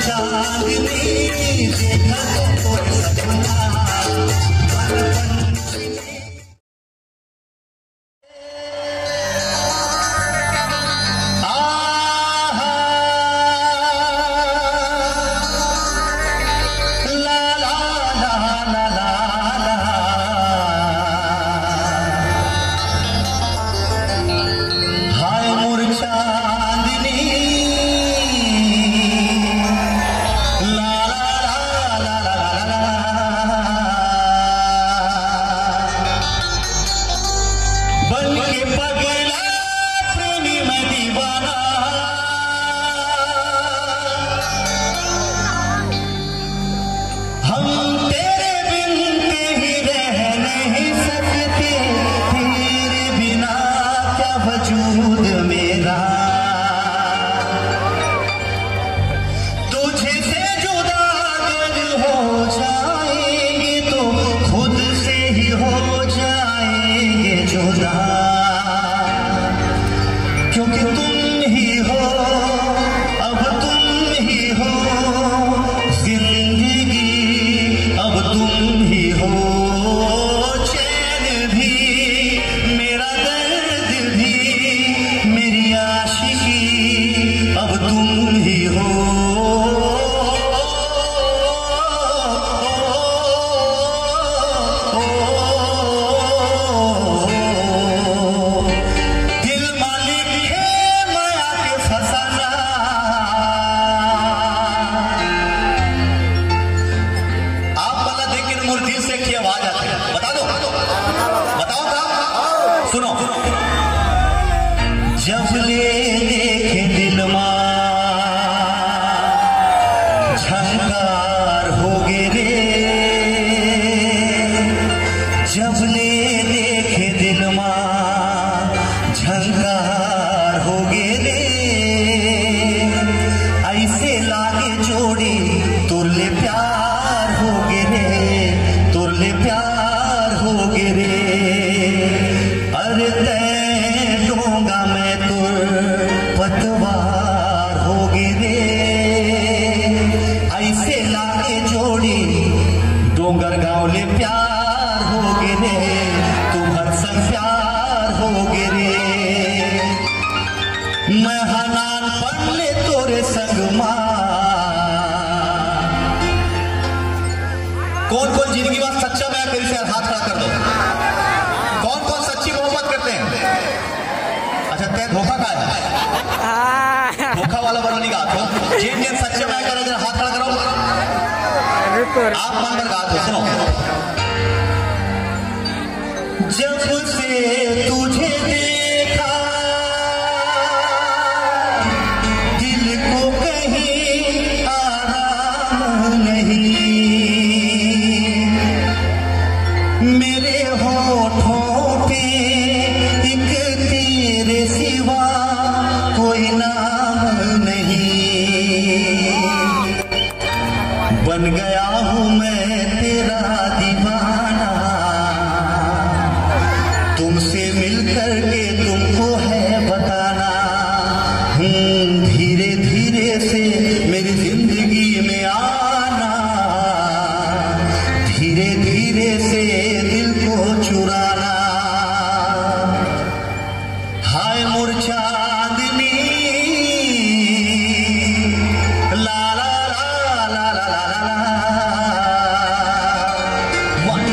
चांदनी देखा तो कोई सपना आप मन पर गाते सुनो। जब से तुझे देखा दिल को कहीं आराम नहीं, मेरे होठों पे एक तेरे सिवा कोई नाम नहीं। बन गया हूँ मैं तेरा दीवाना, तुमसे मिलकर के तुमको है बताना। धीरे धीरे से मेरी जिंदगी में आना, धीरे धीरे से दिल को चुराना। हाय मोर चांदनी ला ला ला ला ला ला। 1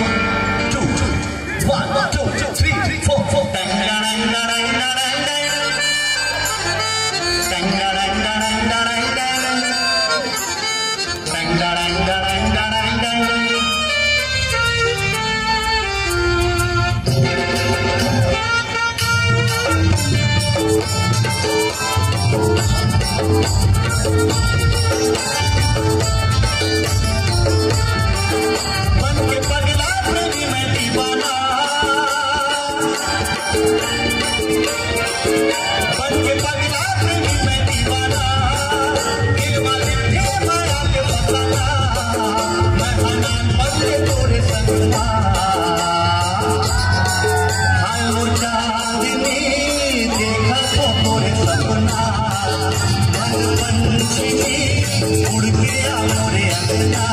उड़ के आ मोरे अंगना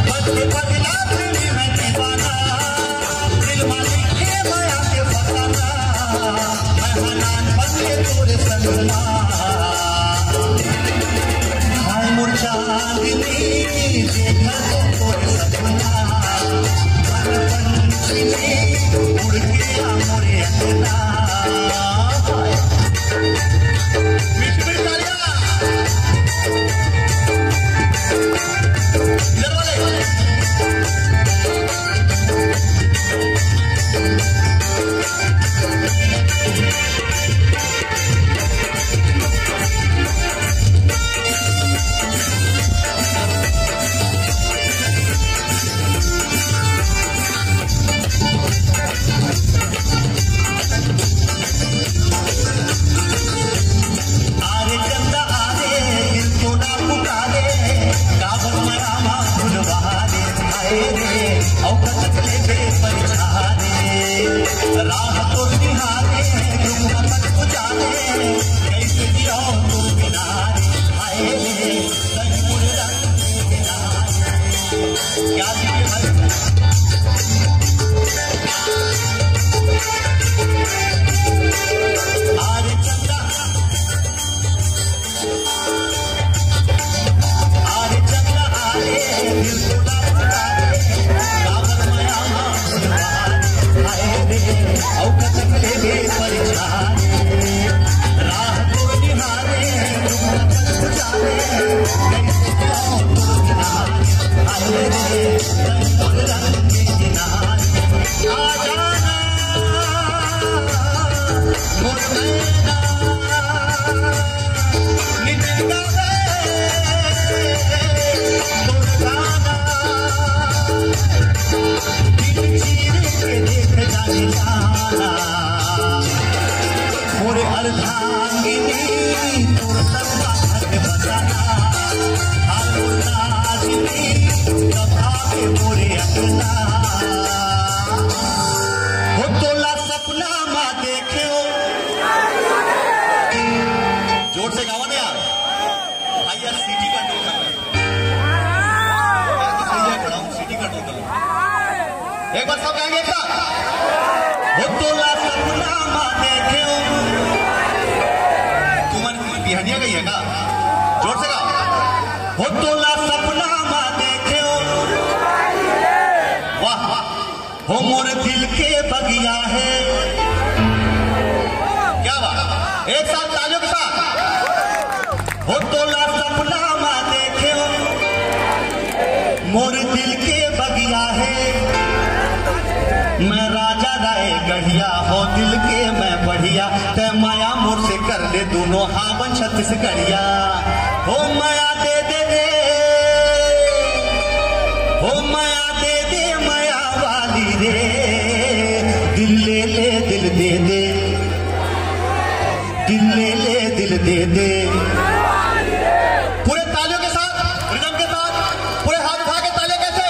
बदले बदला प्रेमी मैं दीवाना दिल मालिक के माया के फसाना मैं हनान बन के तोरे संगना हाय मोर चांदनी देखा तो तोरे सपना उड़ के आ मोरे अंगना मोरे अर्धांगिनी तोर तलवा घर बसाना हालों नाजनी कथा के मोरे अंगना हो तोला सपना मा देखे हो जोर से गावा ना यार भाई यार सिटी का टोल कर खड़ा हूं सिटी का टोल एक बार सब गाएंगे एक साथ हो तोला सपना मा देखे हो बिहानिया गई है का जोर से गाओ हो तोला सपना मा देखे हो वाह वाह हो मोर दिल के बगिया है क्या बात एक साथ तालियों के साथ हो तोला सपना मा देखे हो मोर दिल के बगिया है मैं राजा राय गढ़िया हो दिल के मैं बढ़िया ते माया मोर से कर दे दोनों हावन छत्तीसगढ़िया हो माया दे दे दे हो माया दे दे माया वाली रे दिल ले ले दिल दे दे दिल ले ले दिल दे दे पूरे तालियों के साथ रिदम के साथ पूरे हाथ उठा के तालियां कैसे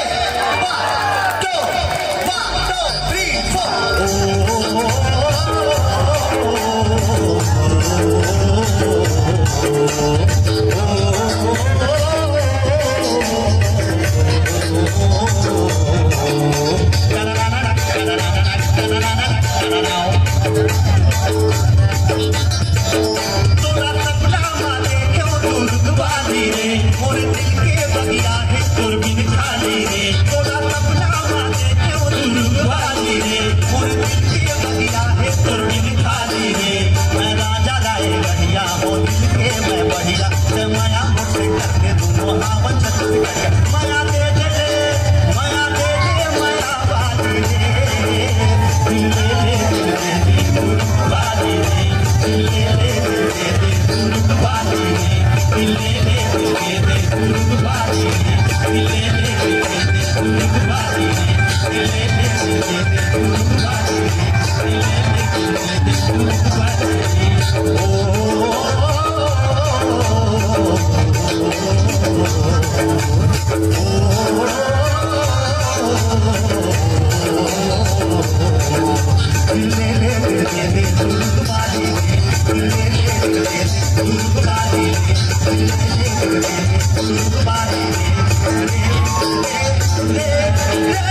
お रे रे रे रे